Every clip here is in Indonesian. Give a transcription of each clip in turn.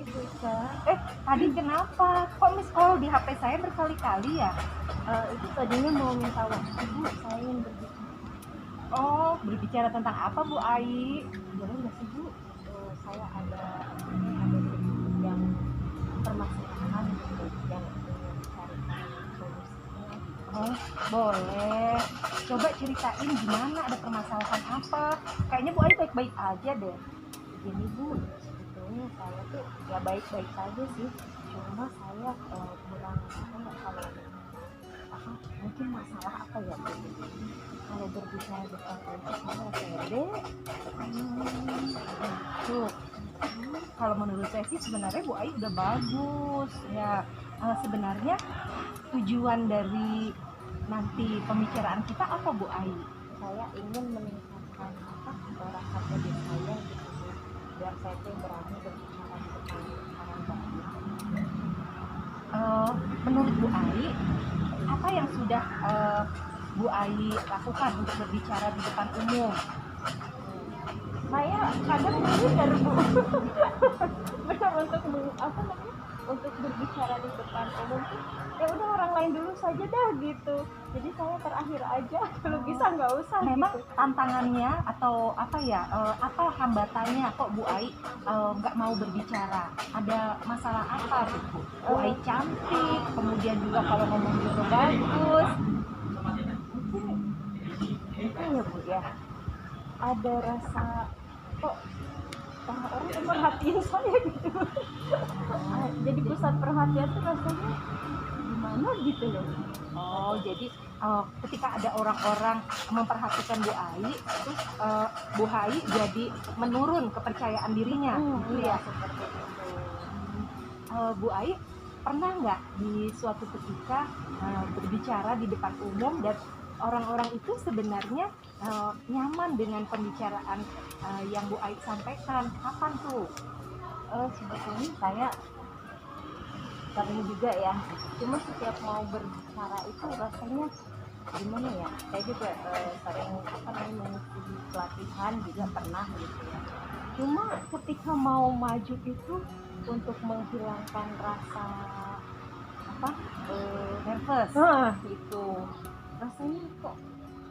bisa. Tadi kenapa? Kok miss call di HP saya berkali-kali ya? Itu tadinya mau minta waktu Bu, saya ingin berbicara. Oh, berbicara tentang apa Bu Ai? Boleh nggak sih Bu? Saya ada sedikit yang permasalahan gitu, yang ingin carikan solusinya. Oh, boleh. Coba ceritain gimana, ada permasalahan apa? Kayaknya Bu Ai baik-baik aja deh. Gini Bu, sebetulnya saya tuh ya baik-baik saja sih, cuma saya kurang apa ya kalau apa mungkin masalah apa ya Bu? Kalau berbicara depan umum saya pede. Tuh, kalau menurut saya sih sebenarnya Bu Ai udah bagus ya. Sebenarnya tujuan dari nanti pembicaraan kita apa Bu Ai? Saya ingin meningkatkan rasa pede saya gitu Bu, biar saya tuh berani berbicara di depan orang banyak. Menurut Bu Ai, apa yang sudah Bu Ai lakukan untuk berbicara di depan umum? Saya kadang minder Bu benar untuk berbicara di depan umum tuh ya udah orang lain dulu saja dah gitu, jadi saya terakhir aja kalau bisa nggak usah. Memang gitu. tantangannya atau apa ya, apa hambatannya kok Bu Ai nggak mau berbicara? Ada masalah apa tuh Bu? Bu Ai cantik, kemudian juga kalau ngomong juga bagus. Mungkin ya Bu ya, ada rasa kok orang-orang memperhatiin saya gitu. Jadi pusat perhatian tuh rasanya gimana gitu loh. Oh, jadi ketika ada orang-orang memperhatikan Bu Ai, terus Bu Ai jadi menurun kepercayaan dirinya, gitu ya? Seperti itu. Bu Ai pernah nggak di suatu ketika berbicara di depan umum dan orang-orang itu sebenarnya nyaman dengan pembicaraan yang Bu Ai sampaikan? Kapan tuh? Sebetulnya saya sering juga ya, cuma setiap mau berbicara itu rasanya gimana ya, saya juga sering mengikuti pelatihan juga pernah gitu ya, cuma ketika mau maju itu untuk menghilangkan rasa Nervous? itu rasanya kok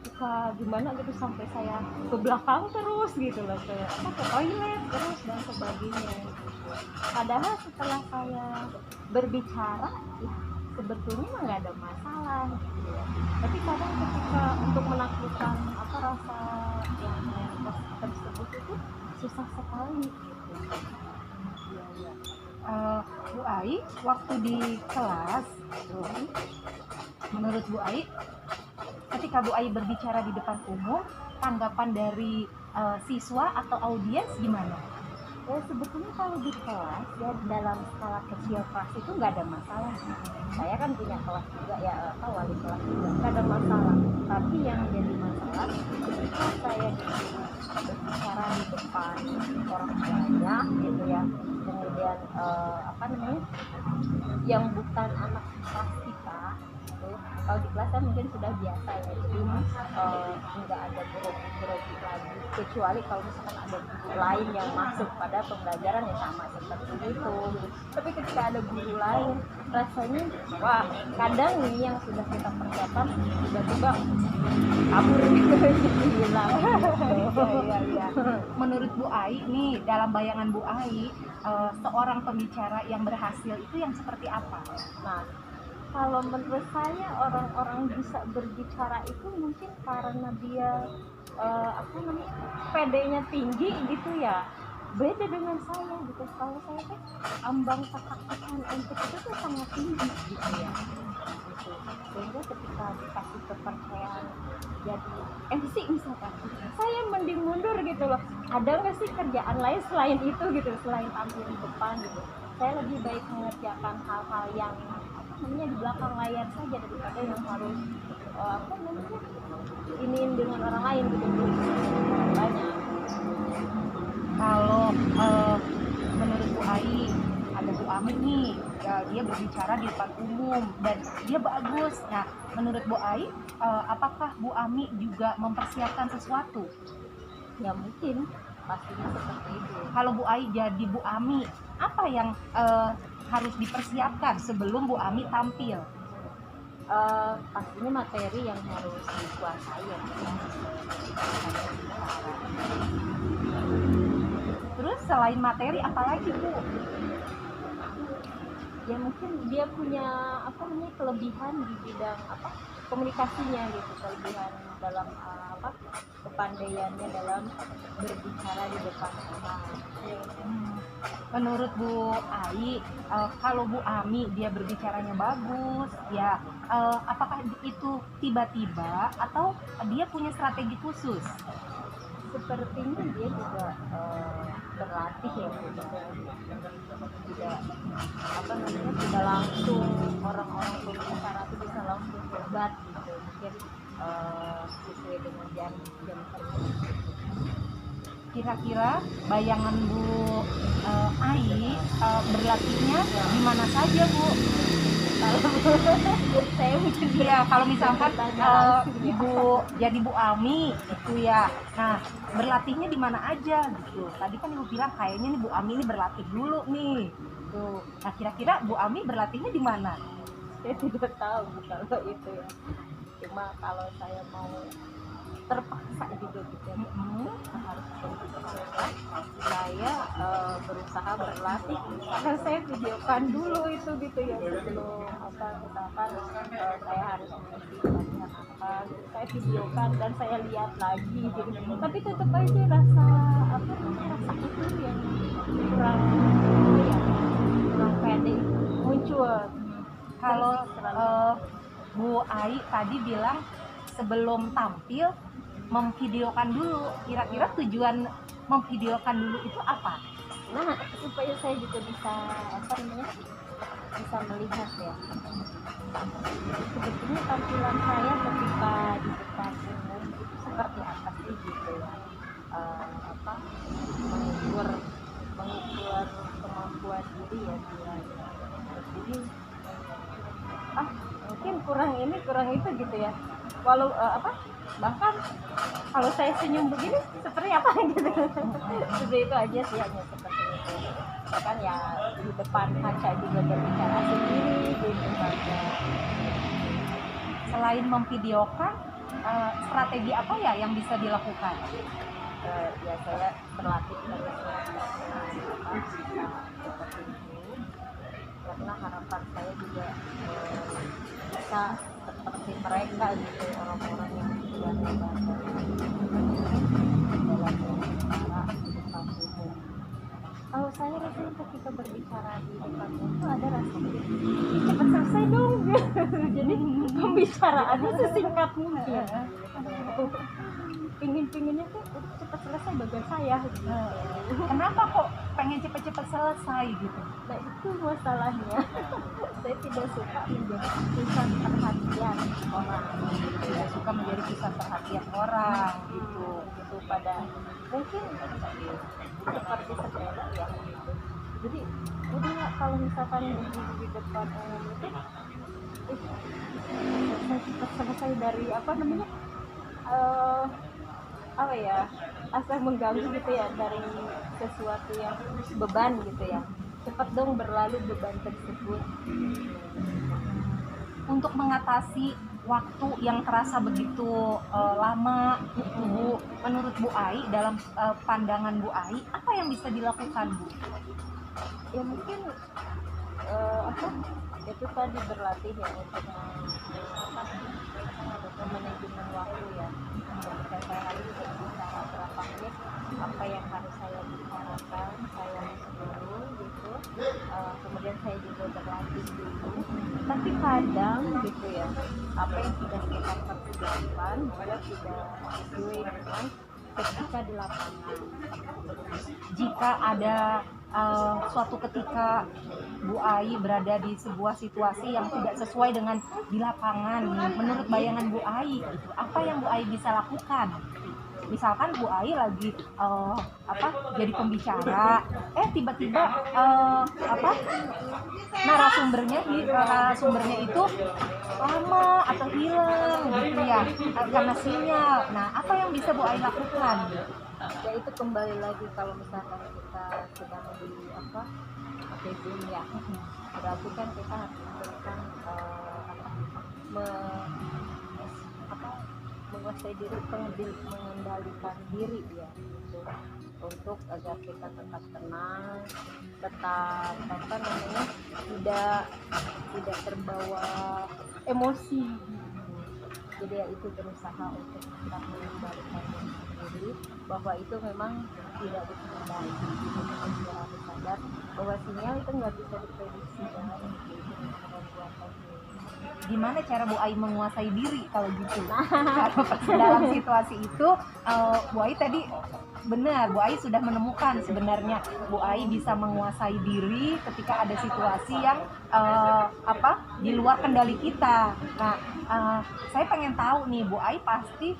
suka gimana gitu, sampai saya ke belakang terus gitu loh, ke toilet terus dan sebagainya gitu. Padahal setelah saya berbicara ya sebetulnya mah nggak ada masalah gitu ya, tapi kadang ketika untuk menaklukkan rasa yang nervous tersebut itu susah sekali gitu. Iya. Bu Ai waktu di kelas, menurut Bu Ai ketika Bu Ai berbicara di depan umum, tanggapan dari siswa atau audiens gimana? Ya sebetulnya kalau di kelas ya dalam skala kecil kelas itu nggak ada masalah. Saya kan punya kelas juga ya, wali kelas juga nggak ada masalah. Tapi yang jadi masalah ketika saya berbicara di depan orang banyak gitu ya, kemudian yang bukan anak kelas kita gitu. Kalau di kelas kan mungkin sudah biasa ya, jadi nggak ada grogi lagi, kecuali kalau misalkan ada guru lain yang masuk pada pembelajaran yang sama seperti itu. Tapi ketika ada guru lain, rasanya wah, kadang nih yang sudah kita persiapkan tiba-tiba kabur gitu, hilang. Iya. Menurut Bu Ai nih, dalam bayangan Bu Ai, seorang pembicara yang berhasil itu yang seperti apa? Nah, kalau menurut saya orang-orang bisa berbicara itu mungkin karena dia pedenya tinggi gitu ya, beda dengan saya gitu. Kalau saya kan ambang ketakutan untuk itu tuh sangat tinggi gitu ya gitu. Sehingga ketika dikasih kepercayaan jadi MC misalkan, saya mending mundur gitu loh. Ada nggak sih kerjaan lain selain itu gitu, selain tampil di depan gitu, saya lebih baik mengerjakan hal-hal yang di belakang layar saja daripada yang harus iniin dengan orang lain gitu. Banyak. Kalau menurut Bu Ai, ada Bu Ami nih, dia berbicara di depan umum dan dia bagus. Nah, menurut Bu Ai, apakah Bu Ami juga mempersiapkan sesuatu? Ya mungkin pastinya seperti itu. Kalau Bu Ai jadi Bu Ami, apa yang harus dipersiapkan sebelum Bu Ami tampil? Pastinya materi yang harus dikuasai ya, Terus selain materi apalagi Bu? ya mungkin dia punya apa namanya kelebihan di bidang apa komunikasinya gitu, kelebihan dalam kepandaiannya dalam berbicara di depan orang. Menurut Bu Ai, kalau Bu Ami dia berbicaranya bagus, ya apakah itu tiba-tiba atau dia punya strategi khusus? Sepertinya dia juga berlatih ya, tidak apa namanya tidak langsung orang-orang berbicara itu bisa langsung hebat gitu, mungkin sesuai dengan jam tertentu. Kira-kira bayangan Bu Ai berlatihnya di mana saja Bu? Saya mungkin Iya, kalau misalkan langsung ya. Ibu jadi Bu Ami itu ya. Nah, berlatihnya di mana aja gitu. Tadi kan Ibu bilang kayaknya nih Bu Ami ini berlatih dulu nih. Tuh. Nah, kira-kira Bu Ami berlatihnya di mana? Saya tidak tahu kalau itu ya, cuma kalau saya mau terpaksa juga gitu ya, harus berbicara, saya berusaha berlatih karena saya videokan dulu itu gitu ya, sebelum apa misalkan saya harus mengisi latihan apa gitu, saya videokan dan saya lihat lagi gitu, tapi tetap aja rasa apa namanya rasa itu yang kurang ya, kurang pede muncul. Kalau Bu Ai tadi bilang sebelum tampil memvideokan dulu. Kira-kira tujuan memvideokan dulu itu apa? Nah, supaya saya juga bisa apa namanya bisa melihat ya, sebetulnya tampilan saya ketika di depan umum itu seperti apa sih gitu ya. Apa mengukur kemampuan diri ya dia. Jadi mungkin kurang ini kurang itu gitu ya, walau bahkan kalau saya senyum begini seperti apa gitu. Seperti itu aja sih, hanya seperti itu. Bahkan ya di depan kaca juga berbicara sendiri gitu saja. Selain memvideokan, strategi apa ya yang bisa dilakukan? Ya saya berlatih sebagai seperti itu, karena harapan saya juga bisa seperti mereka gitu, orang-orang yang sudah hebat dalam berbicara di depan umum. Kalau saya rasanya ketika berbicara di depan umum itu ada rasa cepat selesai dong jadi pembicaraannya sesingkat mungkin. Pingin-pinginnya tuh udah cepat selesai bagian saya gitu. Kenapa kok pengen cepet-cepet selesai gitu? Nah itu masalahnya. Saya tidak suka menjadi pusat perhatian orang, Tidak suka menjadi pusat perhatian orang gitu. gitu pada mungkin seperti sepeda ya gitu. Jadi udah kalau misalkan berdiri di depan umum itu saya cepat selesai dari apa namanya apa ya, asal mengganggu gitu ya, dari sesuatu yang beban gitu ya, cepat dong berlalu beban tersebut. Untuk mengatasi waktu yang terasa begitu lama itu Bu, menurut Bu Ai, dalam pandangan Bu Ai, apa yang bisa dilakukan Bu? Ya mungkin itu tadi berlatih ya untuk manajemen waktu ya. Ketika saya harus berbicara berapa menit, apa yang harus saya bicarakan, saya masuk dulu gitu. Kemudian saya juga berlatih dulu. Tapi kadang gitu ya, apa yang sudah kita persiapkan juga tidak sesuai dengan ketika di lapangan. Jika ada suatu ketika Bu Ai berada di sebuah situasi yang tidak sesuai dengan di lapangan nih, menurut bayangan Bu Ai gitu, apa yang Bu Ai bisa lakukan? seperti misalkan Bu Ai lagi jadi pembicara, tiba-tiba narasumbernya itu lama atau hilang gitu ya, karena sinyal. Nah, apa yang bisa Bu Ai lakukan? Ya itu kembali lagi kalau misalkan kita sedang di pakai Zoom ya, berarti kan kita harus memberikan menguasai diri, mengendalikan diri ya gitu, untuk agar kita tetap tenang, tetap tidak terbawa emosi. Jadi ya itu berusaha untuk tetap mengendalikan diri, bahwa itu memang tidak bisa dikendali. Kita harus sadar bahwa sinyal itu nggak bisa diprediksi kan. Gimana cara Bu Ai menguasai diri kalau gitu? Kalau dalam situasi itu, Bu Ai tadi benar, Bu Ai sudah menemukan sebenarnya Bu Ai bisa menguasai diri ketika ada situasi yang di luar kendali kita. Nah, saya pengen tahu nih, Bu Ai pasti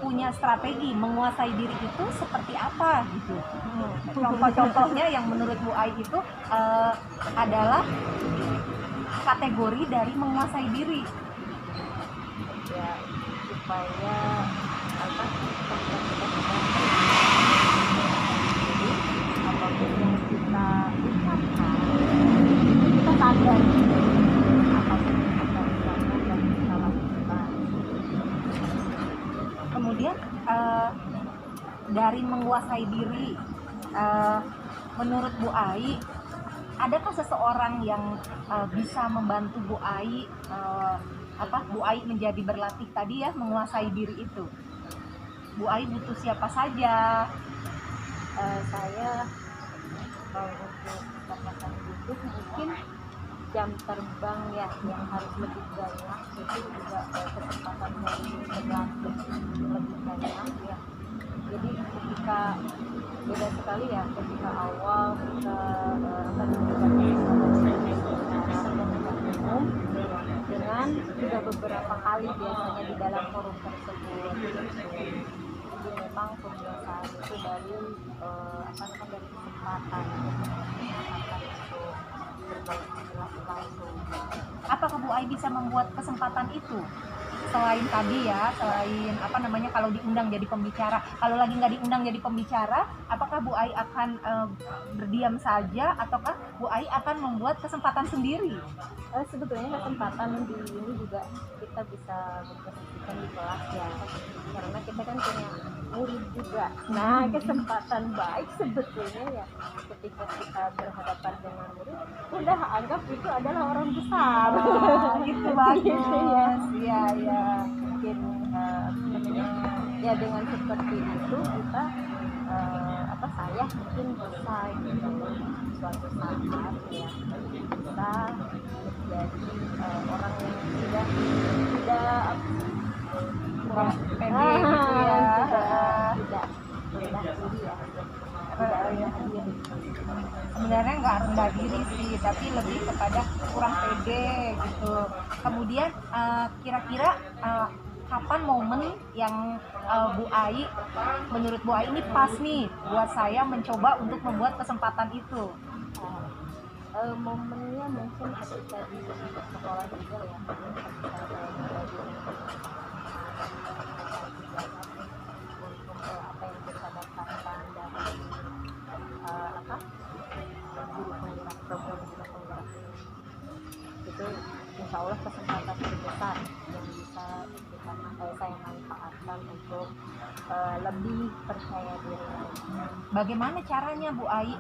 punya strategi menguasai diri itu seperti apa gitu. Contoh-contohnya yang menurut Bu Ai itu adalah kategori dari menguasai diri. Ya supaya apapun yang kita ucapkan itu kita sadar apapun yang kita ucapkan dan kita lakukan. Kemudian dari menguasai diri, menurut Bu Ai, adakah seseorang yang bisa membantu Bu Ai Bu Ai menjadi berlatih tadi ya, menguasai diri itu? Bu Ai butuh siapa saja? Saya kalau untuk katakan butuh mungkin jam terbang ya yang harus lebih banyak, itu juga kesempatan untuk berlatih lebih banyak ya. Jadi ketika beda sekali ya ketika awal kita umum dengan sudah beberapa kali biasanya di dalam forum tersebut. Jadi memang pembiasaan itu dari dari kesempatan untuk berbagi langsung. Apakah Bu Ai bisa membuat kesempatan itu? Selain tadi ya, kalau diundang jadi pembicara, kalau lagi nggak diundang jadi pembicara, apakah Bu Ai akan berdiam saja, ataukah Bu Ai akan membuat kesempatan sendiri? Sebetulnya kesempatan di ini juga kita bisa berkesempatan di kelas ya, karena kita kan punya murid juga. Nah, kesempatan baik sebetulnya ya ketika kita berhadapan dengan murid, udah anggap itu adalah orang besar. Itu bagus ya. Mungkin ya dengan seperti itu kita saya mungkin bisa gitu suatu saat ya bisa menjadi orang yang tidak kurang pede gitu ya, tidak rendah diri ya, tidak rendah diri. Sebenarnya nggak rendah diri sih, tapi lebih kepada kurang pede gitu. Kemudian kira-kira kapan momen yang Bu Ai, menurut Bu Ai ini pas nih buat saya mencoba untuk membuat kesempatan itu? Momennya mungkin ketika di sekolah juga ya, untuk apa yang kita dapatkan dari guru penggerak, program guru penggerak itu, insya Allah kesempatan terbesar yang bisa saya manfaatkan untuk lebih percaya diri. Bagaimana caranya Bu Ai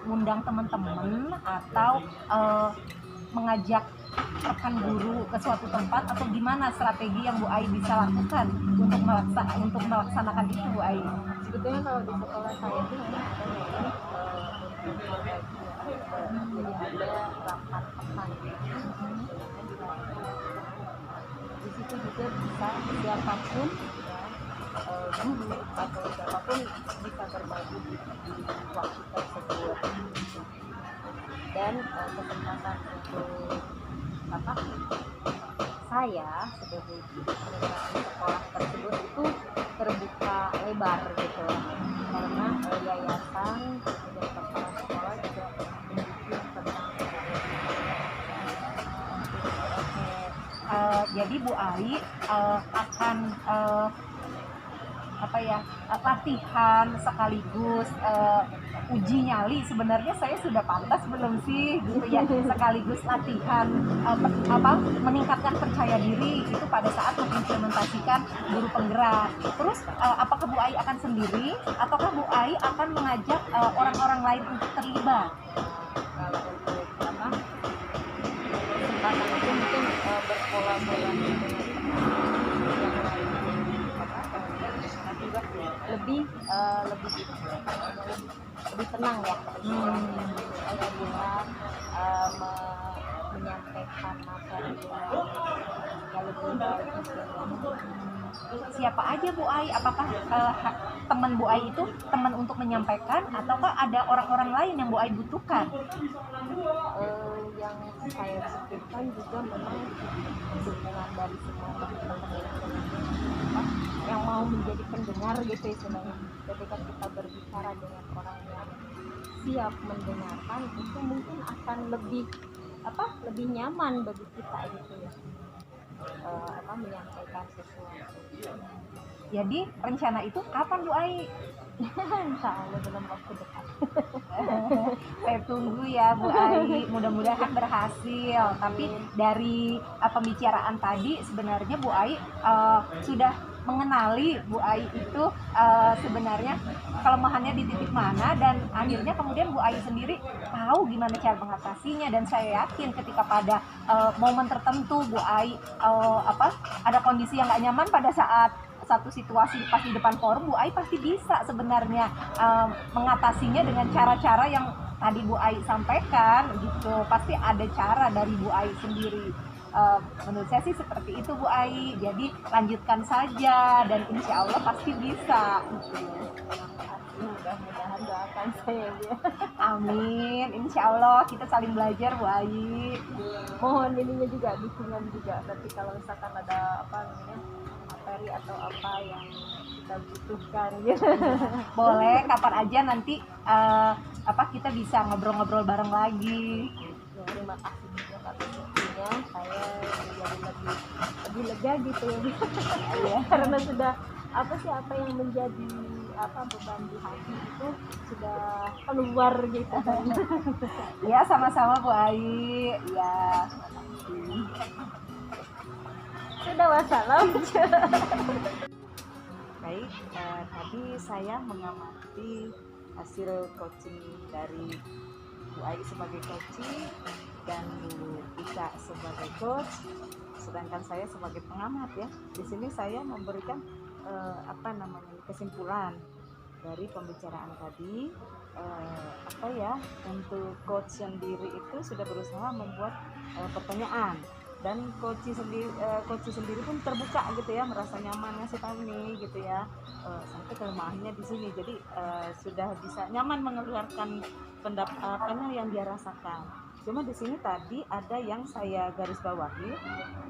ngundang teman-teman atau mengajak rekan guru ke suatu tempat, atau gimana strategi yang Bu Ai bisa lakukan untuk melaksanakan itu, Bu Ai? Sebetulnya kalau di sekolah saya itu memang ada jadi ada rapat pekan. Di situ juga bisa siapapun ya, guru atau siapapun bisa berbagi di waktu tersebut, dan kesempatan untuk saya sebagai penggerak sekolah tersebut itu terbuka lebar gitu, karena yayasan dan kepala sekolah juga mendukung tentang jadi Bu Ai akan latihan sekaligus uji nyali. Sebenarnya saya sudah pantas belum sih gitu ya, sekaligus latihan meningkatkan percaya diri itu pada saat mengimplementasikan guru penggerak. Terus apakah Bu Ai akan sendiri ataukah Bu Ai akan mengajak orang-orang lain untuk terlibat? Kalau untuk kesempatan itu mungkin berkolaborasi dengan yang lain, juga lebih tenang ya, apabila menyampaikan materi yang lebih baik gitu. Siapa aja Bu Ai? Apakah teman Bu Ai itu teman untuk menyampaikan ataukah ada orang-orang lain yang Bu Ai butuhkan? Yang saya butuhkan juga memang dukungan dari semua teman-teman yang mau menjadi pendengar gitu istilahnya. Ketika kita berbicara dengan orang yang siap mendengarkan, itu mungkin akan lebih nyaman bagi kita gitu ya, menyampaikan sesuatu. Jadi rencana itu kapan Bu Ai? Insya Allah dalam waktu dekat. Saya tunggu ya Bu Ai, mudah-mudahan berhasil. Tapi dari pembicaraan tadi sebenarnya Bu Ai sudah mengenali Bu Ai itu sebenarnya kelemahannya di titik mana, dan akhirnya kemudian Bu Ai sendiri tahu gimana cara mengatasinya. Dan saya yakin ketika pada momen tertentu Bu Ai ada kondisi yang nggak nyaman pada saat satu situasi pas di depan forum, Bu Ai pasti bisa sebenarnya mengatasinya dengan cara-cara yang tadi Bu Ai sampaikan gitu. Pasti ada cara dari Bu Ai sendiri. Menurut saya sih seperti itu Bu Ai. Jadi lanjutkan saja dan insya Allah pasti bisa. Mudah-mudahan doakan saya ya. Amin. Insya Allah kita saling belajar Bu Ai. Mohon ininya juga, dukungan juga. Nanti kalau misalkan ada materi atau apa yang kita butuhkan gitu. Boleh kapan aja nanti kita bisa ngobrol-ngobrol bareng lagi. Ya, terima kasih juga atas waktunya. Saya menjadi lebih lega gitu ya. Karena sudah apa yang menjadi beban di hati itu sudah keluar gitu. Ya sama-sama Bu Ai. Ya. Sudah, wassalam. Baik, tadi saya mengamati hasil coaching dari Bu Ai sebagai coaching dan Bu Ika sebagai coach, sedangkan saya sebagai pengamat ya. Di sini saya memberikan kesimpulan dari pembicaraan tadi. Untuk coach sendiri itu sudah berusaha membuat pertanyaan, dan coach sendiri pun terbuka gitu ya, merasa nyaman ngasih tahu nih gitu ya, sampai kelemahannya di sini. Jadi sudah bisa nyaman mengeluarkan pendapatnya yang dia rasakan. Cuma di sini tadi ada yang saya garis bawahi,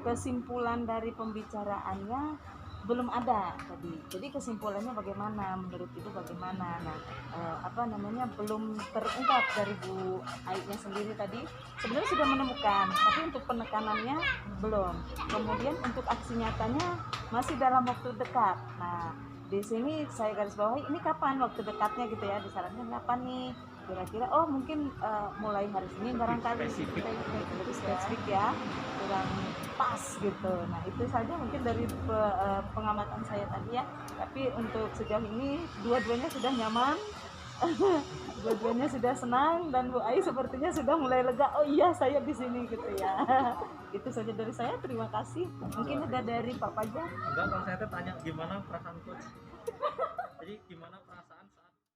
kesimpulan dari pembicaraannya belum ada tadi. Jadi kesimpulannya bagaimana, menurut Ibu bagaimana? Nah, belum terungkap dari Bu Ai-nya sendiri tadi. Sebenarnya sudah menemukan, tapi untuk penekanannya belum. Kemudian untuk aksi nyatanya masih dalam waktu dekat. Nah, di sini saya garis bawahi, ini kapan waktu dekatnya gitu ya? Disarankan kapan nih? Kira-kira mungkin mulai hari Senin barangkali, lebih spesifik ya, kurang pas gitu. Nah itu saja mungkin dari pengamatan saya tadi ya. Tapi untuk sejauh ini dua-duanya sudah nyaman, dua-duanya sudah senang, dan Bu Ai sepertinya sudah mulai lega. Oh iya, saya di sini gitu ya. Itu saja dari saya, terima kasih. Mungkin ada dari Pak Fajar. Enggak, kalau saya tanya gimana perasaan coach. Jadi gimana perasaan